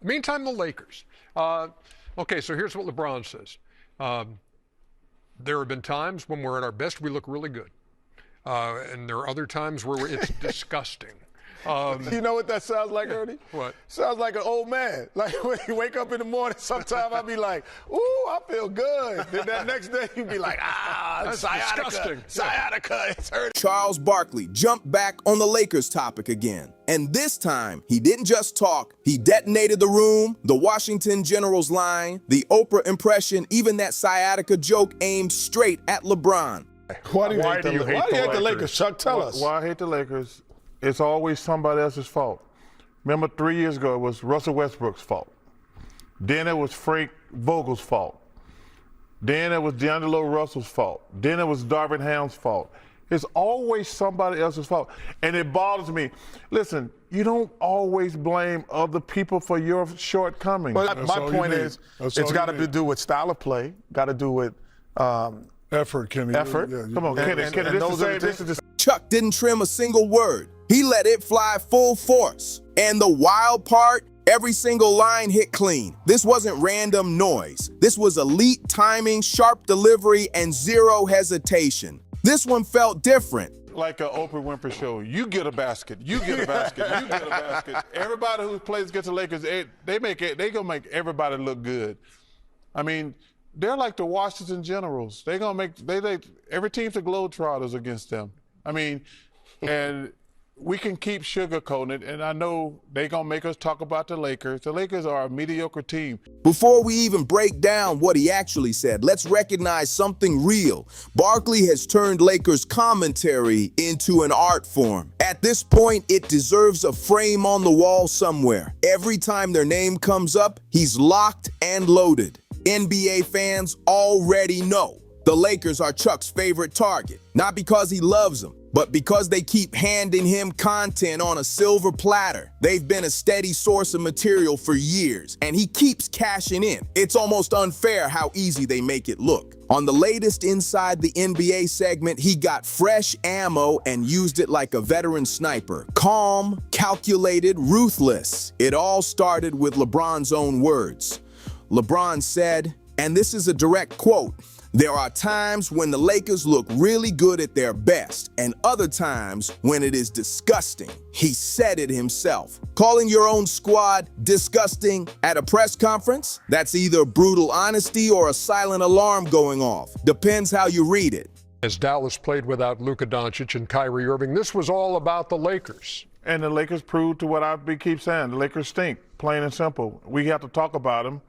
Meantime, the Lakers. Okay, so here's what LeBron says. There have been times when we're at our best, we look really good. And there are other times where it's disgusting. You know what that sounds like, Ernie? What? Sounds like an old man. Like when you wake up in the morning, sometimes I'll be like, ooh, I feel good. Then that next day you'd be like, that's sciatica, disgusting. sciatica, it's hurting. Charles Barkley jumped back on the Lakers topic again. And this time, he didn't just talk. He detonated the room, the Washington Generals line, the Oprah impression, even that sciatica joke aimed straight at LeBron. Why do you hate the Lakers? Chuck, tell us. Why I hate the Lakers? It's always somebody else's fault. Remember 3 years ago, it was Russell Westbrook's fault. Then it was Frank Vogel's fault. Then it was D'Angelo Russell's fault. Then it was Darvin Ham's fault. It's always somebody else's fault. And it bothers me. Listen, you don't always blame other people for your shortcomings. But my point is, it's got to do with style of play, got to do with effort, Kenny. Effort. Come on, Kenny. This is Chuck didn't trim a single word. He let it fly full force. And the wild part, every single line hit clean. This wasn't random noise. This was elite timing, sharp delivery, and zero hesitation. This one felt different. like an Oprah Winfrey show. You get a basket. You get a basket. You get a basket. Everybody who plays against the Lakers, they gonna make everybody look good. I mean, they're like the Washington Generals. They gonna make every team's the Globetrotters against them. I mean, and we can keep sugarcoating it, and I know they're going to make us talk about the Lakers. The Lakers are a mediocre team. Before we even break down what he actually said, let's recognize something real. Barkley has turned Lakers commentary into an art form. At this point, it deserves a frame on the wall somewhere. Every time their name comes up, he's locked and loaded. NBA fans already know the Lakers are Chuck's favorite target, not because he loves them, but because they keep handing him content on a silver platter. They've been a steady source of material for years, and he keeps cashing in. It's almost unfair how easy they make it look. On the latest Inside the NBA segment, he got fresh ammo and used it like a veteran sniper. Calm, calculated, ruthless. It all started with LeBron's own words. LeBron said, and this is a direct quote, "There are times when the Lakers look really good at their best, and other times when it is disgusting." He said it himself. Calling your own squad disgusting at a press conference? That's either brutal honesty or a silent alarm going off. Depends how you read it. As Dallas played without Luka Doncic and Kyrie Irving, this was all about the Lakers. And the Lakers proved to what I keep saying. The Lakers stink, plain and simple. We have to talk about them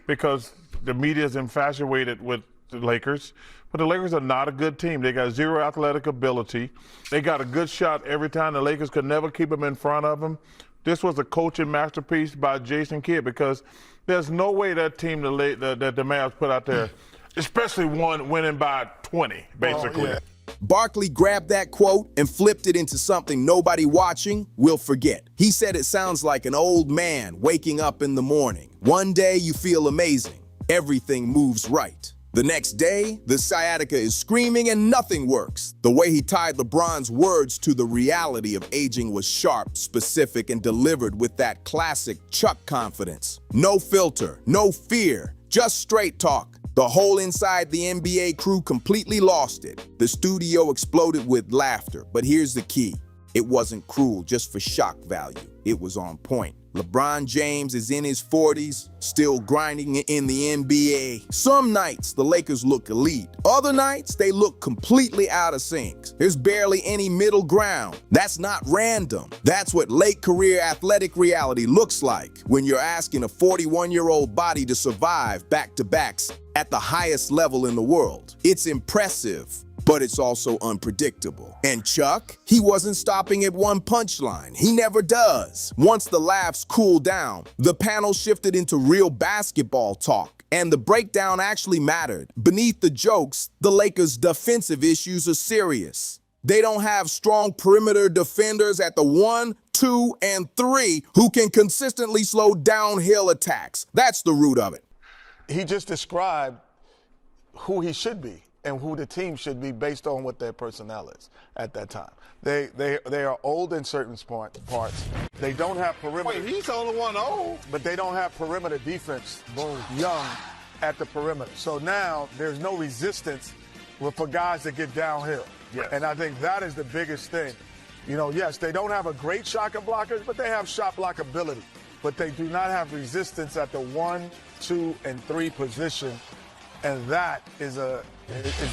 because the media is infatuated with the Lakers, but the Lakers are not a good team. They got zero athletic ability. They got a good shot every time. The Lakers could never keep them in front of them. This was a coaching masterpiece by Jason Kidd because there's no way that team that the Mavs put out there, especially one winning by 20, basically. Oh, yeah. Barkley grabbed that quote and flipped it into something nobody watching will forget. He said it sounds like an old man waking up in the morning. One day you feel amazing. Everything moves right. The next day, the sciatica is screaming and nothing works. The way he tied LeBron's words to the reality of aging was sharp, specific, and delivered with that classic Chuck confidence. No filter, no fear, just straight talk. The whole Inside the NBA crew completely lost it. The studio exploded with laughter, but here's the key. It wasn't cruel just for shock value. It was on point. LeBron James is in his 40s, still grinding in the NBA. Some nights, the Lakers look elite. Other nights, they look completely out of sync. There's barely any middle ground. That's not random. That's what late career athletic reality looks like when you're asking a 41-year-old body to survive back-to-backs at the highest level in the world. It's impressive, but it's also unpredictable. And Chuck, he wasn't stopping at one punchline. He never does. Once the laughs cooled down, the panel shifted into real basketball talk, and the breakdown actually mattered. Beneath the jokes, the Lakers' defensive issues are serious. They don't have strong perimeter defenders at the 1, 2, and 3 who can consistently slow downhill attacks. That's the root of it. He just described who he should be. and who the team should be based on what their personnel is at that time. They are old in certain parts. They don't have perimeter. Wait, he's the only one old. But they don't have perimeter defense. Young at the perimeter. So now there's no resistance for guys that get downhill. Yes. And I think that is the biggest thing. You know, yes, they don't have a great shot blockers, but they have shot block ability. But they do not have resistance at the 1, 2, and 3 position. And that is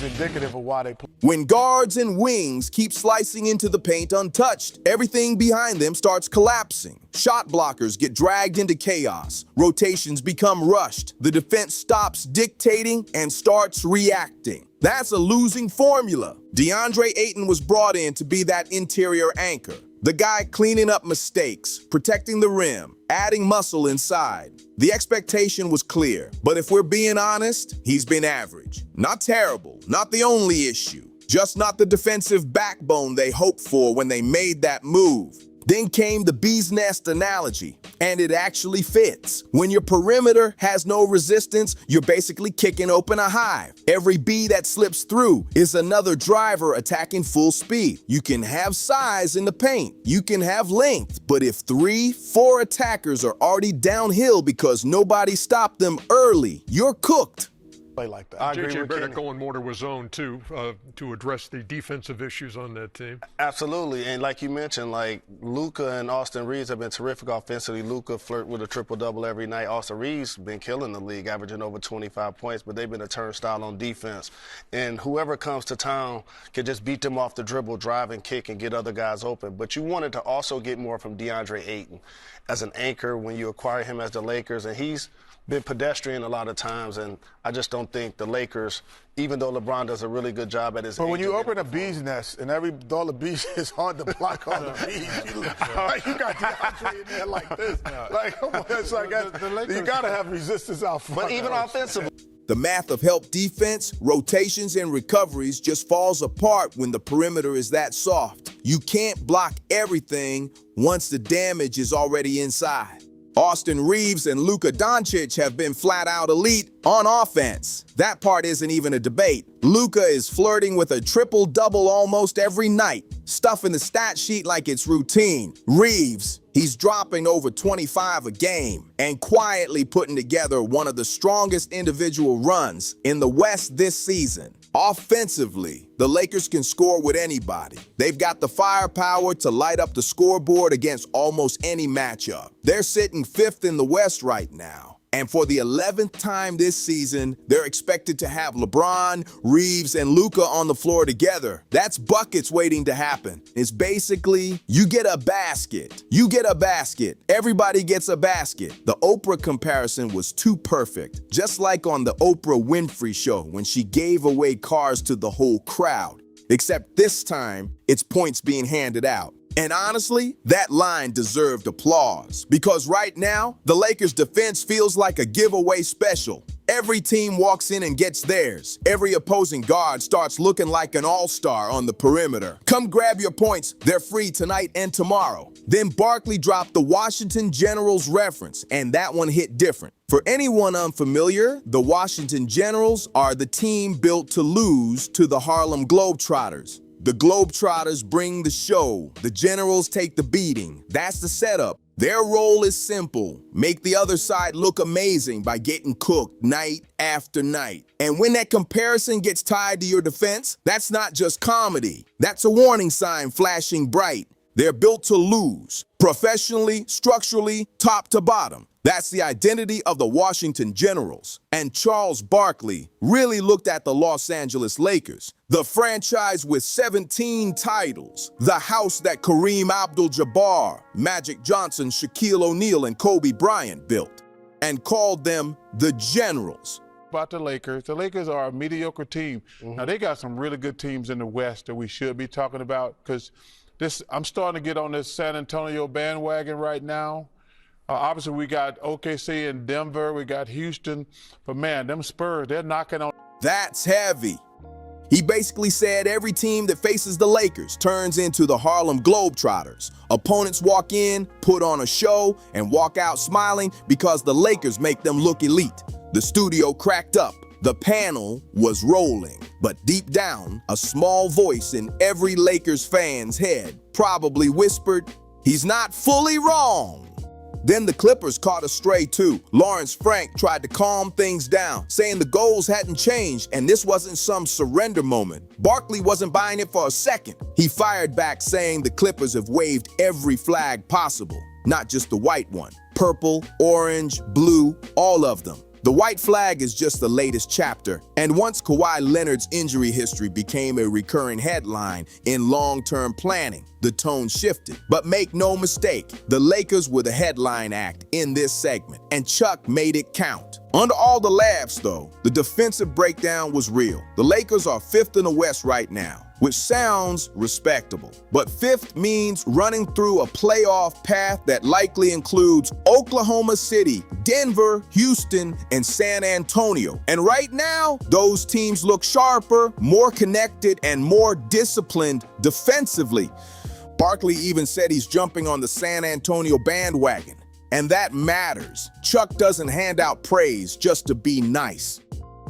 indicative of why they play. When guards and wings keep slicing into the paint untouched, everything behind them starts collapsing. Shot blockers get dragged into chaos. Rotations become rushed. The defense stops dictating and starts reacting. That's a losing formula. DeAndre Ayton was brought in to be that interior anchor. The guy cleaning up mistakes, protecting the rim, adding muscle inside. The expectation was clear, but if we're being honest, he's been average. Not terrible, not the only issue, just not the defensive backbone they hoped for when they made that move. Then came the bee's nest analogy, and it actually fits. When your perimeter has no resistance, you're basically kicking open a hive. Every bee that slips through is another driver attacking full speed. You can have size in the paint, you can have length, but if 3, 4 attackers are already downhill because nobody stopped them early, you're cooked. Play like that. I agree J.J. with Bennett Kenny. going more to his own, too, to address the defensive issues on that team. Absolutely. And like you mentioned, like Luka and Austin Reeves have been terrific offensively. Luka flirt with a triple-double every night. Austin Reeves been killing the league, averaging over 25 points, but they've been a turnstile on defense. And whoever comes to town can just beat them off the dribble, drive and kick, and get other guys open. But you wanted to also get more from DeAndre Ayton as an anchor when you acquire him as the Lakers, and he's been pedestrian a lot of times, and I just don't think the Lakers, even though LeBron does a really good job at his But when age, you open a bee's nest and all the bees, it's hard to block all the bees. You got DeAndre in there like this. Like, come on, it's like you got to have resistance out front. but even offensively. The math of help defense, rotations, and recoveries just falls apart when the perimeter is that soft. You can't block everything once the damage is already inside. Austin Reeves and Luka Doncic have been flat-out elite on offense. That part isn't even a debate. Luka is flirting with a triple-double almost every night, stuffing the stat sheet like it's routine. Reeves, he's dropping over 25 a game and quietly putting together one of the strongest individual runs in the West this season. Offensively, the Lakers can score with anybody. They've got the firepower to light up the scoreboard against almost any matchup. They're sitting 5th in the West right now. And for the 11th time this season, they're expected to have LeBron, Reeves, and Luka on the floor together. That's buckets waiting to happen. It's basically, you get a basket. You get a basket. Everybody gets a basket. The Oprah comparison was too perfect. Just like on the Oprah Winfrey Show when she gave away cars to the whole crowd. Except this time, it's points being handed out. And honestly, that line deserved applause because right now, the Lakers' defense feels like a giveaway special. Every team walks in and gets theirs. Every opposing guard starts looking like an all-star on the perimeter. Come grab your points. They're free tonight and tomorrow. Then Barkley dropped the Washington Generals reference, and that one hit different. For anyone unfamiliar, the Washington Generals are the team built to lose to the Harlem Globetrotters. The Globetrotters bring the show. The Generals take the beating. That's the setup. Their role is simple. Make the other side look amazing by getting cooked night after night. And when that comparison gets tied to your defense, that's not just comedy. That's a warning sign flashing bright. They're built to lose. Professionally, structurally, top to bottom. That's the identity of the Washington Generals. And Charles Barkley really looked at the Los Angeles Lakers, the franchise with 17 titles, the house that Kareem Abdul-Jabbar, Magic Johnson, Shaquille O'Neal, and Kobe Bryant built, and called them the Generals. About the Lakers are a mediocre team. Now, they got some really good teams in the West that we should be talking about because I'm starting to get on this San Antonio bandwagon right now. Obviously, we got OKC and Denver. We got Houston. But, man, them Spurs, they're knocking on. That's heavy. He basically said every team that faces the Lakers turns into the Harlem Globetrotters. Opponents walk in, put on a show, and walk out smiling because the Lakers make them look elite. The studio cracked up. The panel was rolling. But deep down, a small voice in every Lakers fan's head probably whispered, "He's not fully wrong." Then the Clippers caught a stray too. Lawrence Frank tried to calm things down, saying the goals hadn't changed and this wasn't some surrender moment. Barkley wasn't buying it for a second. He fired back saying the Clippers have waved every flag possible, not just the white one. Purple, orange, blue, all of them. The white flag is just the latest chapter, and once Kawhi Leonard's injury history became a recurring headline in long-term planning, the tone shifted. But make no mistake, the Lakers were the headline act in this segment, and Chuck made it count. Under all the laughs, though, the defensive breakdown was real. The Lakers are 5th in the West right now, which sounds respectable. But 5th means running through a playoff path that likely includes Oklahoma City, Denver, Houston, and San Antonio. And right now, those teams look sharper, more connected, and more disciplined defensively. Barkley even said he's jumping on the San Antonio bandwagon. And that matters. Chuck doesn't hand out praise just to be nice.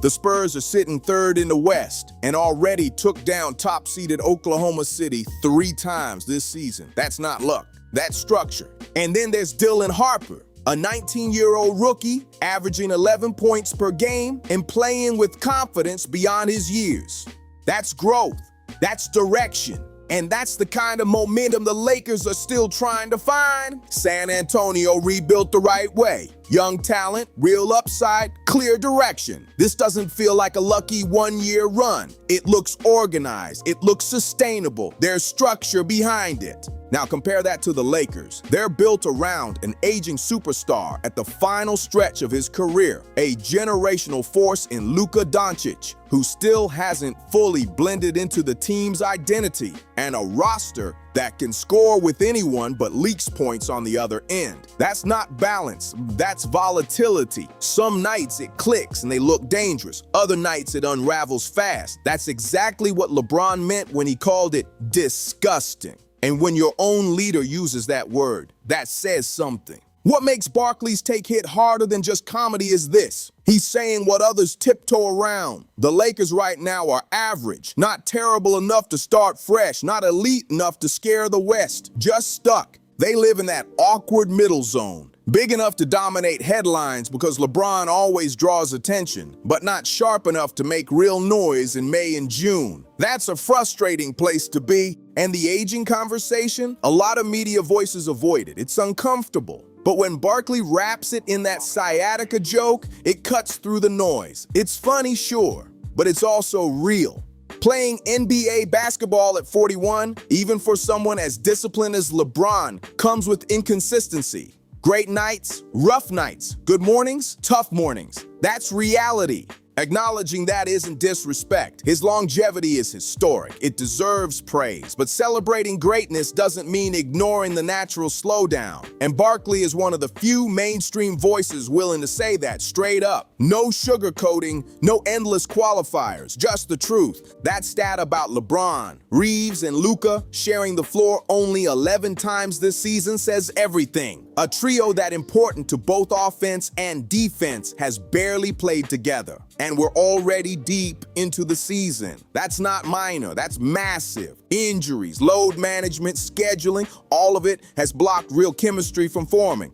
The Spurs are sitting 3rd in the West and already took down top-seeded Oklahoma City 3 times this season. That's not luck, that's structure. And then there's Dylan Harper, a 19-year-old rookie averaging 11 points per game and playing with confidence beyond his years. That's growth, that's direction. And that's the kind of momentum the Lakers are still trying to find. San Antonio rebuilt the right way. Young talent, real upside, clear direction. This doesn't feel like a lucky one-year run. It looks organized. It looks sustainable. There's structure behind it. Now compare that to the Lakers. They're built around an aging superstar at the final stretch of his career, a generational force in Luka Doncic, who still hasn't fully blended into the team's identity, and a roster that can score with anyone but leaks points on the other end. That's not balance, that's volatility. Some nights it clicks and they look dangerous. Other nights it unravels fast. That's exactly what LeBron meant when he called it disgusting. And when your own leader uses that word, that says something. What makes Barkley's take hit harder than just comedy is this. He's saying what others tiptoe around. The Lakers right now are average, not terrible enough to start fresh, not elite enough to scare the West, just stuck. They live in that awkward middle zone. Big enough to dominate headlines because LeBron always draws attention, but not sharp enough to make real noise in May and June. That's a frustrating place to be. And the aging conversation, a lot of media voices avoid it. It's uncomfortable. But when Barkley wraps it in that sciatica joke, it cuts through the noise. It's funny, sure, but it's also real. Playing NBA basketball at 41, even for someone as disciplined as LeBron, comes with inconsistency. Great nights, rough nights, good mornings, tough mornings. That's reality. Acknowledging that isn't disrespect. His longevity is historic. It deserves praise. But celebrating greatness doesn't mean ignoring the natural slowdown. And Barkley is one of the few mainstream voices willing to say that straight up. No sugarcoating, no endless qualifiers, just the truth. That stat about LeBron, Reeves, and Luka sharing the floor only 11 times this season says everything. A trio that important to both offense and defense has barely played together. And we're already deep into the season. That's not minor, that's massive. Injuries, load management, scheduling, all of it has blocked real chemistry from forming.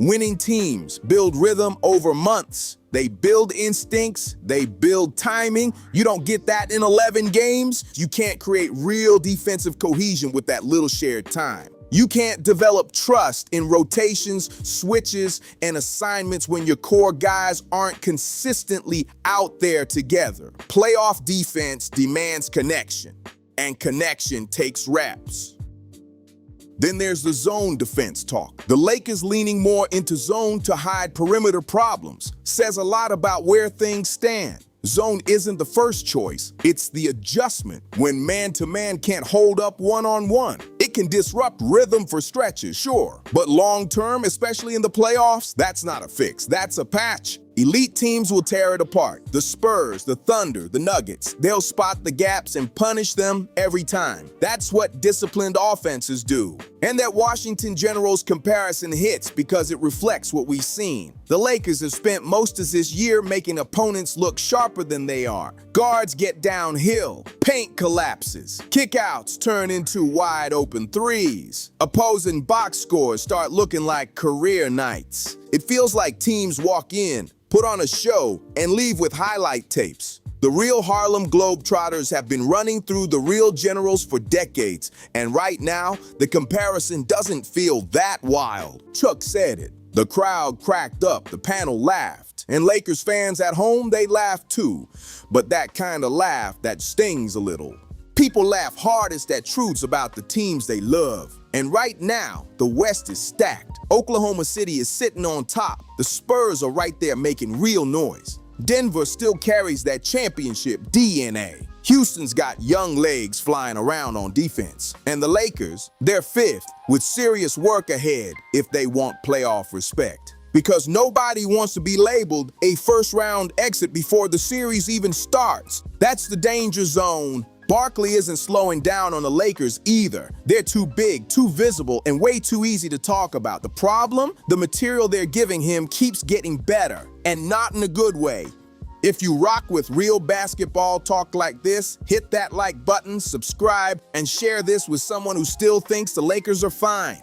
Winning teams build rhythm over months. They build instincts, they build timing. You don't get that in 11 games. You can't create real defensive cohesion with that little shared time. You can't develop trust in rotations, switches, and assignments when your core guys aren't consistently out there together. Playoff defense demands connection, and connection takes reps. Then there's the zone defense talk. The Lakers leaning more into zone to hide perimeter problems says a lot about where things stand. Zone isn't the first choice, it's the adjustment. When man-to-man can't hold up one-on-one, it can disrupt rhythm for stretches, sure. But long-term, especially in the playoffs, that's not a fix, that's a patch. Elite teams will tear it apart. The Spurs, the Thunder, the Nuggets, they'll spot the gaps and punish them every time. That's what disciplined offenses do. And that Washington Generals comparison hits because it reflects what we've seen. The Lakers have spent most of this year making opponents look sharper than they are. Guards get downhill, paint collapses, kickouts turn into wide-open threes. Opposing box scores start looking like career nights. It feels like teams walk in, put on a show, and leave with highlight tapes. The real Harlem Globetrotters have been running through the real generals for decades, and right now, the comparison doesn't feel that wild. Chuck said it. The crowd cracked up, the panel laughed, and Lakers fans at home, they laughed too. But that kind of laugh that stings a little. People laugh hardest at truths about the teams they love. And right now, the West is stacked. Oklahoma City is sitting on top. The Spurs are right there making real noise. Denver still carries that championship DNA. Houston's got young legs flying around on defense. And the Lakers, they're fifth, with serious work ahead if they want playoff respect. Because nobody wants to be labeled a first-round exit before the series even starts. That's the danger zone. Barkley isn't slowing down on the Lakers either. They're too big, too visible, and way too easy to talk about. The problem? The material they're giving him keeps getting better, and not in a good way. If you rock with real basketball talk like this, hit that like button, subscribe, and share this with someone who still thinks the Lakers are fine.